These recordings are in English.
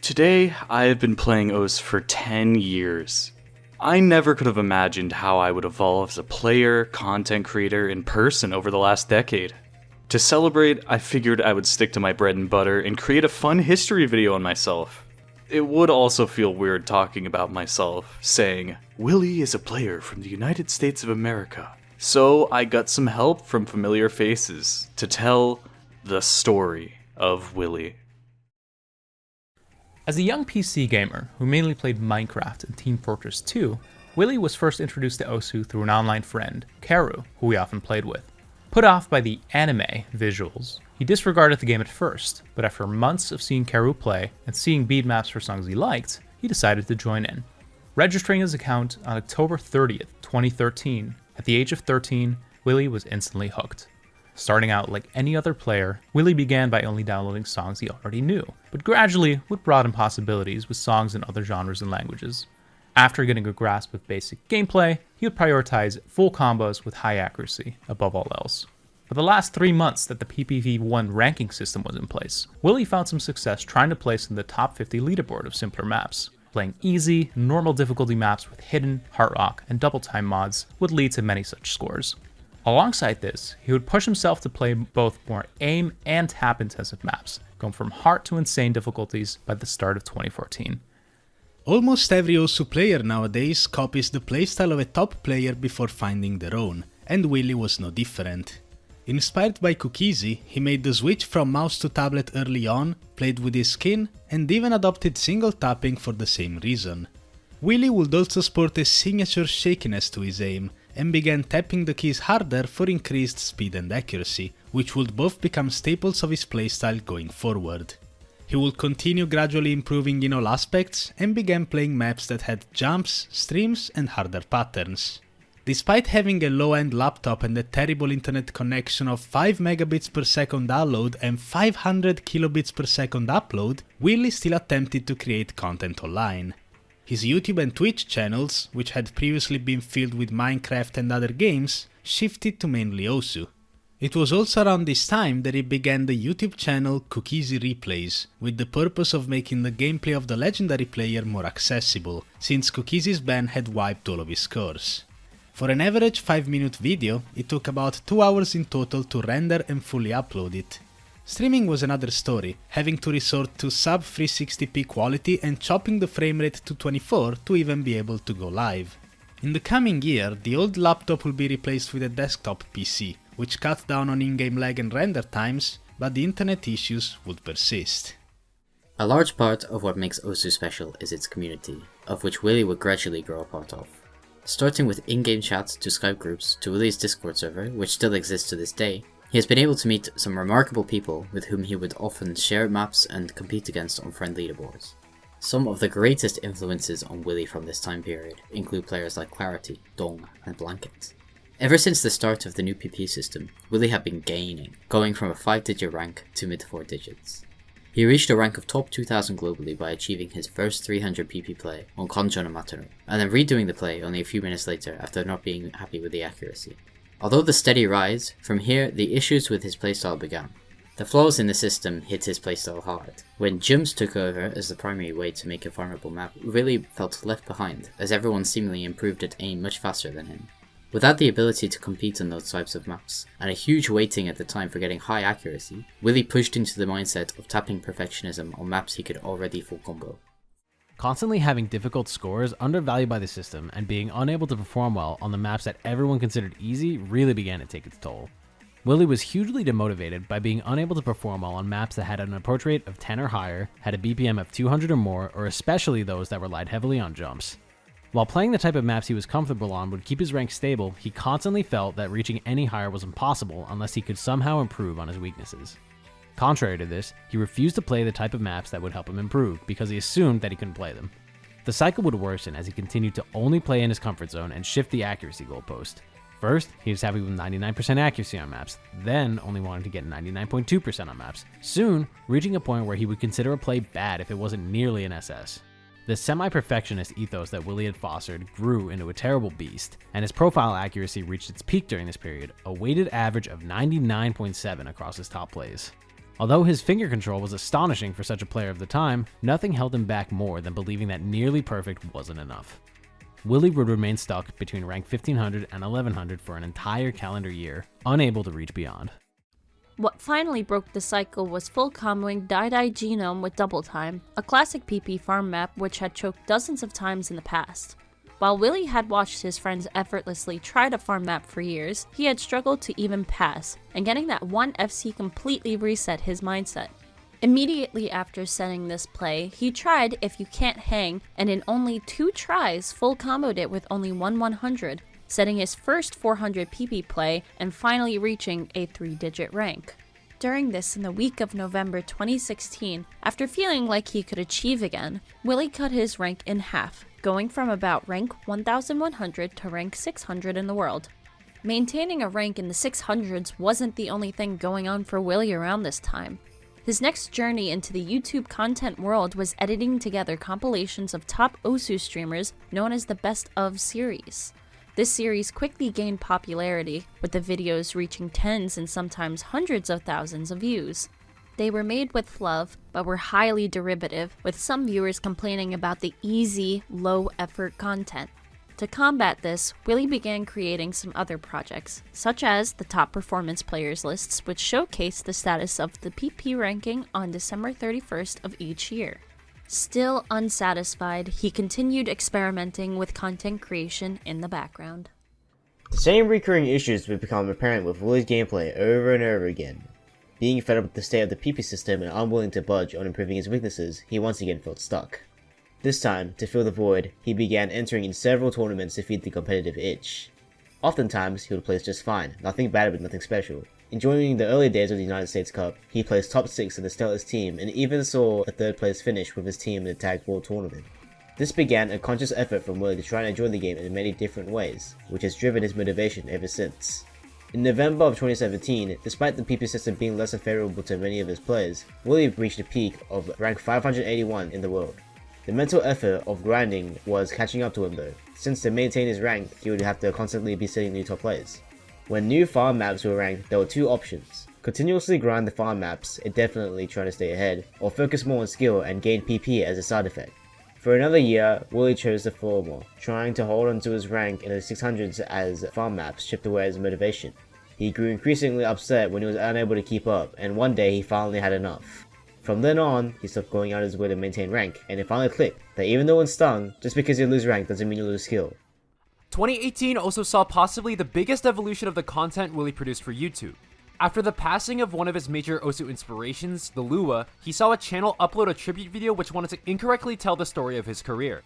Today, I have been playing OS for 10 years. I never could have imagined how I would evolve as a player, content creator, in person over the last decade. To celebrate, I figured I would stick to my bread and butter and create a fun history video on myself. It would also feel weird talking about myself, saying, Willy is a player from the United States of America. So I got some help from familiar faces to tell the story of Willy. As a young PC gamer who mainly played Minecraft and Team Fortress 2, Willy was first introduced to Osu through an online friend, Karu, who he often played with. Put off by the anime visuals, he disregarded the game at first, but after months of seeing Karu play and seeing beat maps for songs he liked, he decided to join in. Registering his account on October 30th, 2013, at the age of 13, Willy was instantly hooked. Starting out like any other player, Willy began by only downloading songs he already knew, but gradually would broaden possibilities with songs in other genres and languages. After getting a grasp of basic gameplay, he would prioritize full combos with high accuracy above all else. For the last 3 months that the PPV1 ranking system was in place, Willy found some success trying to place in the top 50 leaderboard of simpler maps. Playing easy, normal difficulty maps with hidden, heart rock, and double time mods would lead to many such scores. Alongside this, he would push himself to play both more aim and tap intensive maps, going from hard to insane difficulties by the start of 2014. Almost every Osu player nowadays copies the playstyle of a top player before finding their own, and Willy was no different. Inspired by Cookiezi, he made the switch from mouse to tablet early on, played with his skin, and even adopted single tapping for the same reason. Willy would also sport a signature shakiness to his aim, and began tapping the keys harder for increased speed and accuracy, which would both become staples of his playstyle going forward. He would continue gradually improving in all aspects, and began playing maps that had jumps, streams, and harder patterns. Despite having a low-end laptop and a terrible internet connection of 5 megabits per second download and 500 kilobits per second upload, Willy still attempted to create content online. His YouTube and Twitch channels, which had previously been filled with Minecraft and other games, shifted to mainly Osu. It was also around this time that he began the YouTube channel Cookiezi Replays, with the purpose of making the gameplay of the legendary player more accessible, since Cookiezi's ban had wiped all of his scores. For an average 5-minute video, it took about 2 hours in total to render and fully upload it. Streaming was another story, having to resort to sub 360p quality and chopping the frame rate to 24 to even be able to go live. In the coming year, the old laptop will be replaced with a desktop PC, which cut down on in-game lag and render times, but the internet issues would persist. A large part of what makes Osu special is its community, of which Willy would gradually grow a part of. Starting with in-game chats to Skype groups to Willy's Discord server, which still exists to this day, he has been able to meet some remarkable people with whom he would often share maps and compete against on friend leaderboards. Some of the greatest influences on Willy from this time period include players like Clarity, Dong, and Blanket. Ever since the start of the new PP system, Willy had been gaining, going from a 5-digit rank to mid 4 digits. He reached a rank of top 2000 globally by achieving his first 300 PP play on Konjo no Matano, and then redoing the play only a few minutes later after not being happy with the accuracy. Although the steady rise, from here the issues with his playstyle began. The flaws in the system hit his playstyle hard. When jumps took over as the primary way to make a farmable map, Willy felt left behind, as everyone seemingly improved at aim much faster than him. Without the ability to compete on those types of maps, and a huge waiting at the time for getting high accuracy, Willy pushed into the mindset of tapping perfectionism on maps he could already full combo. Constantly having difficult scores undervalued by the system and being unable to perform well on the maps that everyone considered easy really began to take its toll. Willy was hugely demotivated by being unable to perform well on maps that had an approach rate of 10 or higher, had a BPM of 200 or more, or especially those that relied heavily on jumps. While playing the type of maps he was comfortable on would keep his rank stable, he constantly felt that reaching any higher was impossible unless he could somehow improve on his weaknesses. Contrary to this, he refused to play the type of maps that would help him improve because he assumed that he couldn't play them. The cycle would worsen as he continued to only play in his comfort zone and shift the accuracy goalpost. First, he was happy with 99% accuracy on maps, then only wanting to get 99.2% on maps, soon reaching a point where he would consider a play bad if it wasn't nearly an SS. The semi-perfectionist ethos that Willy had fostered grew into a terrible beast, and his profile accuracy reached its peak during this period, a weighted average of 99.7 across his top plays. Although his finger control was astonishing for such a player of the time, nothing held him back more than believing that nearly perfect wasn't enough. Willy would remain stuck between rank 1500 and 1100 for an entire calendar year, unable to reach beyond. What finally broke the cycle was full comboing Die Genome with Double Time, a classic PP farm map which had choked dozens of times in the past. While Willy had watched his friends effortlessly try to farm map for years, he had struggled to even pass, and getting that one FC completely reset his mindset. Immediately after setting this play, he tried If You Can't Hang, and in only 2 tries full comboed it with only 100, setting his first 400 PP play and finally reaching a 3-digit rank. During this in the week of November 2016, after feeling like he could achieve again, Willy cut his rank in half, going from about rank 1100 to rank 600 in the world. Maintaining a rank in the 600s wasn't the only thing going on for Willy around this time. His next journey into the YouTube content world was editing together compilations of top Osu streamers known as the Best Of series. This series quickly gained popularity, with the videos reaching tens and sometimes hundreds of thousands of views. They were made with love, but were highly derivative, with some viewers complaining about the easy, low-effort content. To combat this, Willy began creating some other projects, such as the Top Performance Players lists, which showcase the status of the PP ranking on December 31st of each year. Still unsatisfied, he continued experimenting with content creation in the background. The same recurring issues would become apparent with Willy's gameplay over and over again. Being fed up with the state of the PP system and unwilling to budge on improving his weaknesses, he once again felt stuck. This time, to fill the void, he began entering in several tournaments to feed the competitive itch. Oftentimes, he would place just fine, nothing bad but nothing special. Enjoying the early days of the United States Cup, he placed top 6 in the Steelers team and even saw a 3rd place finish with his team in the Tag World Tournament. This began a conscious effort from Willy to try and enjoy the game in many different ways, which has driven his motivation ever since. In November of 2017, despite the PP system being less favourable to many of his players, Willy reached a peak of rank 581 in the world. The mental effort of grinding was catching up to him though, since to maintain his rank he would have to constantly be setting new top players. When new farm maps were ranked, there were 2 options: continuously grind the farm maps, indefinitely trying to stay ahead, or focus more on skill and gain PP as a side effect. For another year, Willy chose the former, trying to hold on to his rank in the 600s as farm maps chipped away his motivation. He grew increasingly upset when he was unable to keep up, and one day he finally had enough. From then on, he stopped going out his way to maintain rank, and it finally clicked that even though it stung, just because you lose rank doesn't mean you lose skill. 2018 also saw possibly the biggest evolution of the content Willy produced for YouTube. After the passing of one of his major Osu inspirations, the Lua, he saw a channel upload a tribute video which wanted to incorrectly tell the story of his career.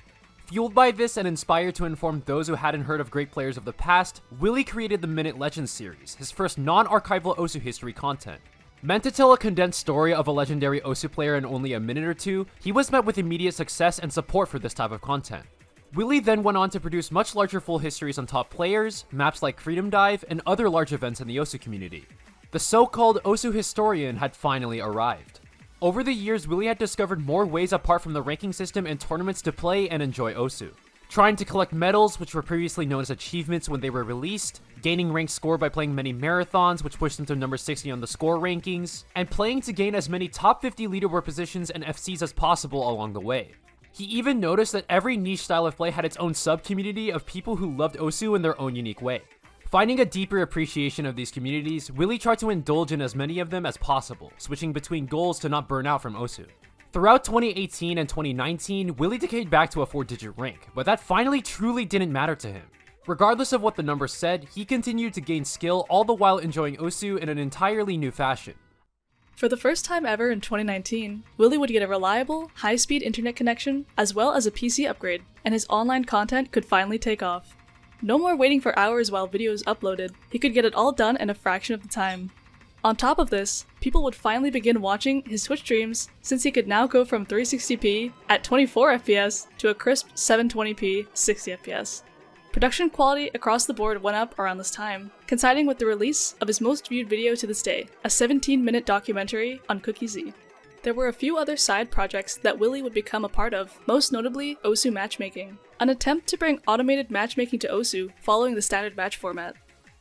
Fueled by this and inspired to inform those who hadn't heard of great players of the past, Willy created the Minute Legends series, his first non-archival Osu history content. Meant to tell a condensed story of a legendary Osu player in only a minute or two, he was met with immediate success and support for this type of content. Willy then went on to produce much larger full histories on top players, maps like Freedom Dive, and other large events in the Osu community. The so-called Osu historian had finally arrived. Over the years, Willy had discovered more ways apart from the ranking system and tournaments to play and enjoy Osu. Trying to collect medals, which were previously known as achievements when they were released, gaining rank score by playing many marathons, which pushed him to number 60 on the score rankings, and playing to gain as many top 50 leaderboard positions and FCs as possible along the way. He even noticed that every niche style of play had its own sub-community of people who loved Osu in their own unique way. Finding a deeper appreciation of these communities, Willy tried to indulge in as many of them as possible, switching between goals to not burn out from Osu. Throughout 2018 and 2019, Willy decayed back to a 4-digit rank, but that finally truly didn't matter to him. Regardless of what the numbers said, he continued to gain skill all the while enjoying Osu in an entirely new fashion. For the first time ever in 2019, Willy would get a reliable, high-speed internet connection as well as a PC upgrade, and his online content could finally take off. No more waiting for hours while videos uploaded, he could get it all done in a fraction of the time. On top of this, people would finally begin watching his Twitch streams since he could now go from 360p at 24 FPS to a crisp 720p 60 FPS. Production quality across the board went up around this time, coinciding with the release of his most viewed video to this day, a 17-minute documentary on Cookie Z. There were a few other side projects that Willy would become a part of, most notably Osu matchmaking, an attempt to bring automated matchmaking to Osu following the standard match format.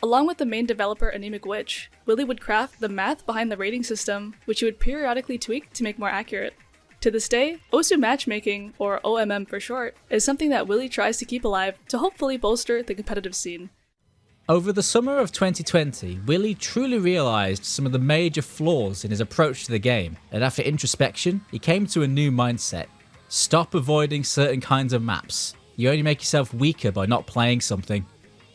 Along with the main developer Anemic Witch, Willy would craft the math behind the rating system, which he would periodically tweak to make more accurate. To this day, Osu matchmaking, or OMM for short, is something that Willy tries to keep alive to hopefully bolster the competitive scene. Over the summer of 2020, Willy truly realised some of the major flaws in his approach to the game, and after introspection, he came to a new mindset. Stop avoiding certain kinds of maps. You only make yourself weaker by not playing something.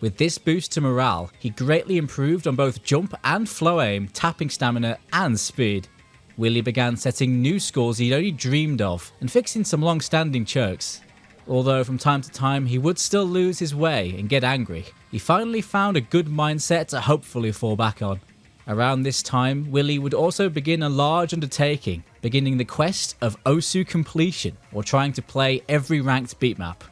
With this boost to morale, he greatly improved on both jump and flow aim, tapping stamina and speed. Willy began setting new scores he'd only dreamed of, and fixing some long-standing chokes. Although from time to time he would still lose his way and get angry, he finally found a good mindset to hopefully fall back on. Around this time, Willy would also begin a large undertaking, beginning the quest of Osu completion, or trying to play every ranked beat map.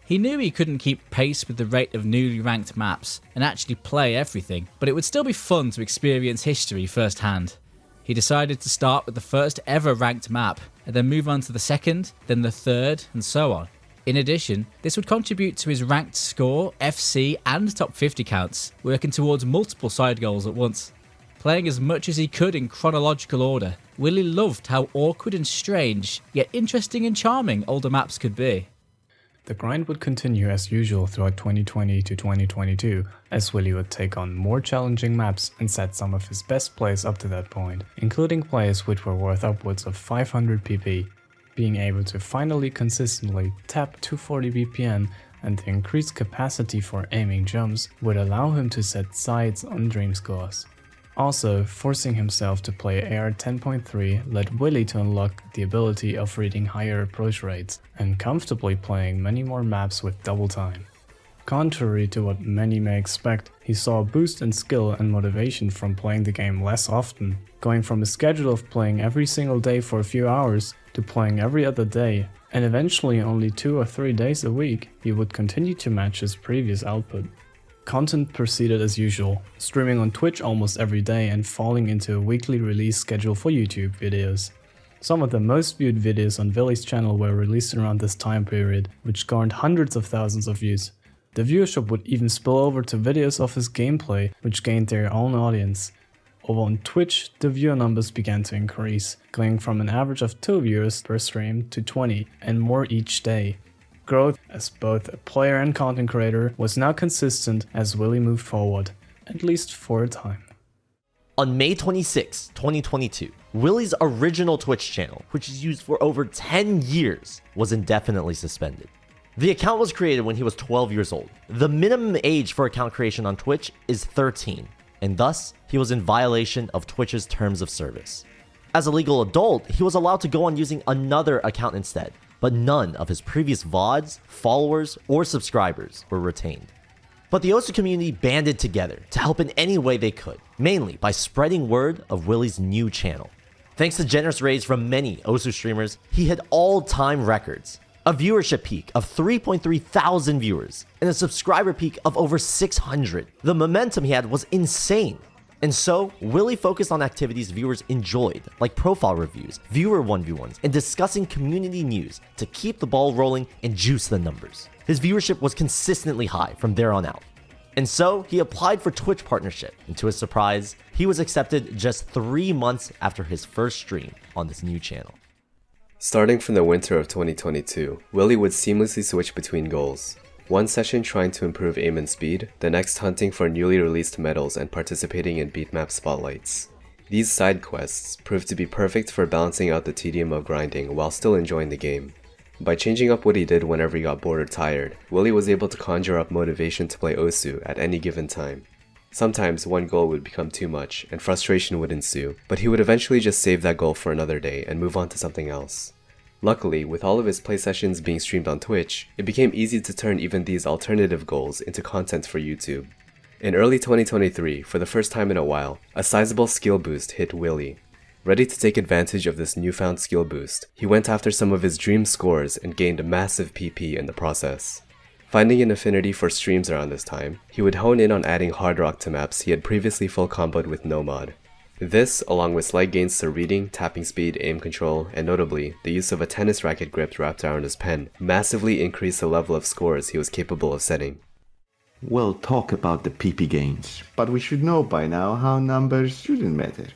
He knew he couldn't keep pace with the rate of newly ranked maps and actually play everything, but it would still be fun to experience history firsthand. He decided to start with the first ever ranked map, and then move on to the second, then the third, and so on. In addition, this would contribute to his ranked score, FC, and top 50 counts, working towards multiple side goals at once. Playing as much as he could in chronological order, Willy loved how awkward and strange, yet interesting and charming older maps could be. The grind would continue as usual throughout 2020 to 2022, as Willy would take on more challenging maps and set some of his best plays up to that point, including plays which were worth upwards of 500 PP. Being able to finally consistently tap 240 BPM and the increased capacity for aiming jumps would allow him to set sides on dream scores. Also, forcing himself to play AR 10.3 led Willy to unlock the ability of reading higher approach rates and comfortably playing many more maps with double time. Contrary to what many may expect, he saw a boost in skill and motivation from playing the game less often, going from a schedule of playing every single day for a few hours to playing every other day, and eventually only 2 or 3 days a week. He would continue to match his previous output. Content proceeded as usual, streaming on Twitch almost every day and falling into a weekly release schedule for YouTube videos. Some of the most viewed videos on Willy's channel were released around this time period, which garnered hundreds of thousands of views. The viewership would even spill over to videos of his gameplay, which gained their own audience. Over on Twitch, the viewer numbers began to increase, going from an average of 2 viewers per stream to 20 and more each day. Growth as both a player and content creator was now consistent as Willy moved forward, at least for a time. On May 26, 2022, Willy's original Twitch channel, which is used for over 10 years, was indefinitely suspended. The account was created when he was 12 years old. The minimum age for account creation on Twitch is 13, and thus, he was in violation of Twitch's terms of service. As a legal adult, he was allowed to go on using another account instead, but none of his previous VODs, followers, or subscribers were retained. But the Osu community banded together to help in any way they could, mainly by spreading word of Willy's new channel. Thanks to generous raids from many Osu streamers, he hit all-time records. A viewership peak of 3.3 thousand viewers, and a subscriber peak of over 600. The momentum he had was insane. And so, Willy focused on activities viewers enjoyed, like profile reviews, viewer 1v1s, and discussing community news to keep the ball rolling and juice the numbers. His viewership was consistently high from there on out. And so, he applied for Twitch partnership, and to his surprise, he was accepted just 3 months after his first stream on this new channel. Starting from the winter of 2022, Willy would seamlessly switch between goals. One session trying to improve aim and speed, the next hunting for newly released medals and participating in beatmap spotlights. These side quests proved to be perfect for balancing out the tedium of grinding while still enjoying the game. By changing up what he did whenever he got bored or tired, Willy was able to conjure up motivation to play Osu at any given time. Sometimes one goal would become too much and frustration would ensue, but he would eventually just save that goal for another day and move on to something else. Luckily, with all of his play sessions being streamed on Twitch, it became easy to turn even these alternative goals into content for YouTube. In early 2023, for the first time in a while, a sizable skill boost hit Willy. Ready to take advantage of this newfound skill boost, he went after some of his dream scores and gained a massive PP in the process. Finding an affinity for streams around this time, he would hone in on adding hard rock to maps he had previously full comboed with no mod. This, along with slight gains to reading, tapping speed, aim control, and notably, the use of a tennis racket grip wrapped around his pen, massively increased the level of scores he was capable of setting. We'll talk about the PP gains, but we should know by now how numbers shouldn't matter.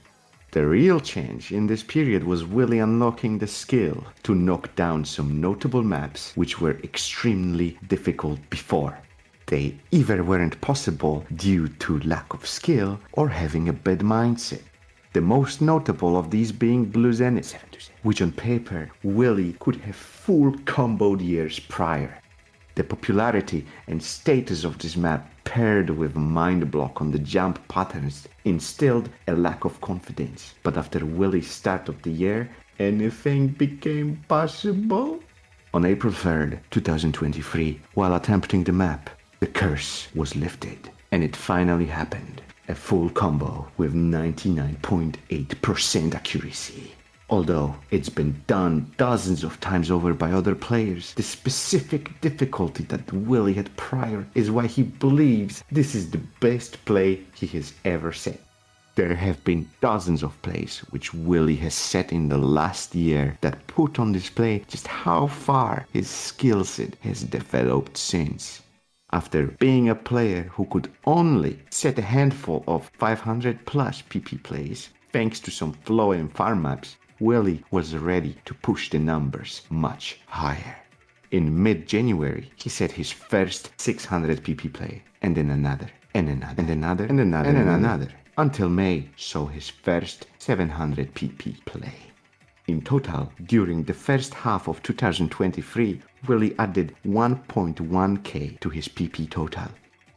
The real change in this period was Willy unlocking the skill to knock down some notable maps which were extremely difficult before. They either weren't possible due to lack of skill or having a bad mindset. The most notable of these being Blue Zenith, which on paper Willy could have full comboed years prior. The popularity and status of this map paired with mind block on the jump patterns instilled a lack of confidence. But after Willy's start of the year, anything became possible. On April 3rd, 2023, while attempting the map, the curse was lifted, and it finally happened. A full combo with 99.8% accuracy. Although it's been done dozens of times over by other players, the specific difficulty that Willy had prior is why he believes this is the best play he has ever set. There have been dozens of plays which Willy has set in the last year that put on display just how far his skill set has developed since. After being a player who could only set a handful of 500 plus PP plays, thanks to some flaw in farm maps, Willy was ready to push the numbers much higher. In mid-January, he set his first 600 PP play, and then another, and another, and another, and another, and another, until May saw his first 700 PP play. In total, during the first half of 2023, Willy added 1.1k to his PP total.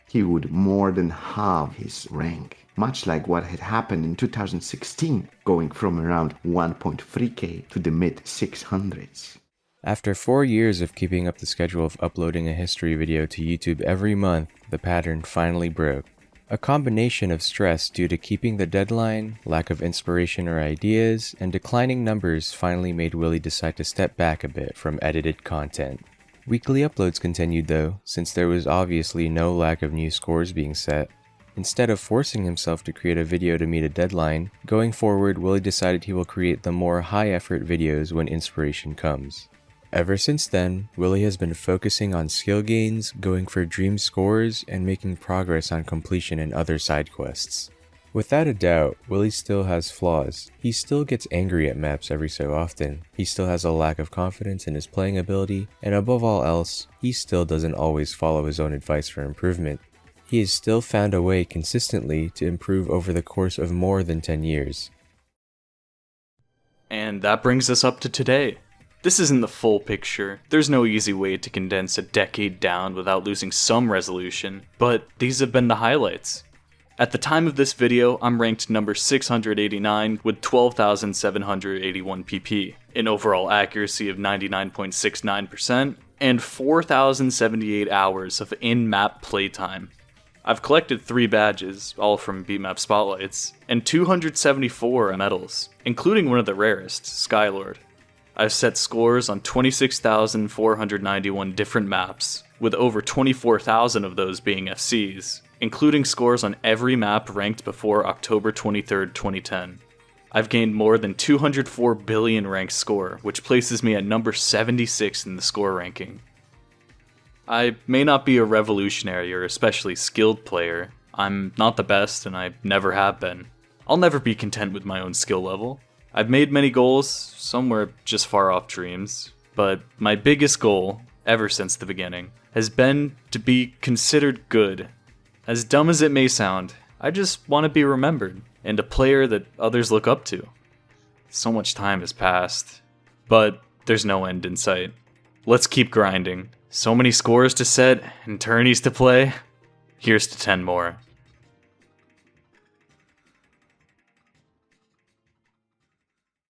He would more than halve his rank, much like what had happened in 2016, going from around 1.3k to the mid-600s. After 4 years of keeping up the schedule of uploading a history video to YouTube every month, the pattern finally broke. A combination of stress due to keeping the deadline, lack of inspiration or ideas, and declining numbers finally made Willy decide to step back a bit from edited content. Weekly uploads continued though, since there was obviously no lack of new scores being set. Instead of forcing himself to create a video to meet a deadline, going forward Willy decided he will create the more high-effort videos when inspiration comes. Ever since then, Willy has been focusing on skill gains, going for dream scores, and making progress on completion and other side quests. Without a doubt, Willy still has flaws. He still gets angry at maps every so often. He still has a lack of confidence in his playing ability, and above all else, he still doesn't always follow his own advice for improvement. He has still found a way consistently to improve over the course of more than 10 years. And that brings us up to today. This isn't the full picture. There's no easy way to condense a decade down without losing some resolution, but these have been the highlights. At the time of this video, I'm ranked number 689 with 12,781 PP, an overall accuracy of 99.69%, and 4,078 hours of in-map playtime. I've collected 3 badges, all from Beatmap Spotlights, and 274 medals, including one of the rarest, Skylord. I've set scores on 26,491 different maps, with over 24,000 of those being FCs, including scores on every map ranked before October 23, 2010. I've gained more than 204 billion ranked score, which places me at number 76 in the score ranking. I may not be a revolutionary or especially skilled player. I'm not the best, and I never have been. I'll never be content with my own skill level. I've made many goals, some were just far off dreams, but my biggest goal, ever since the beginning, has been to be considered good. As dumb as it may sound, I just want to be remembered, and a player that others look up to. So much time has passed, but there's no end in sight. Let's keep grinding. So many scores to set and tourneys to play. Here's to 10 more.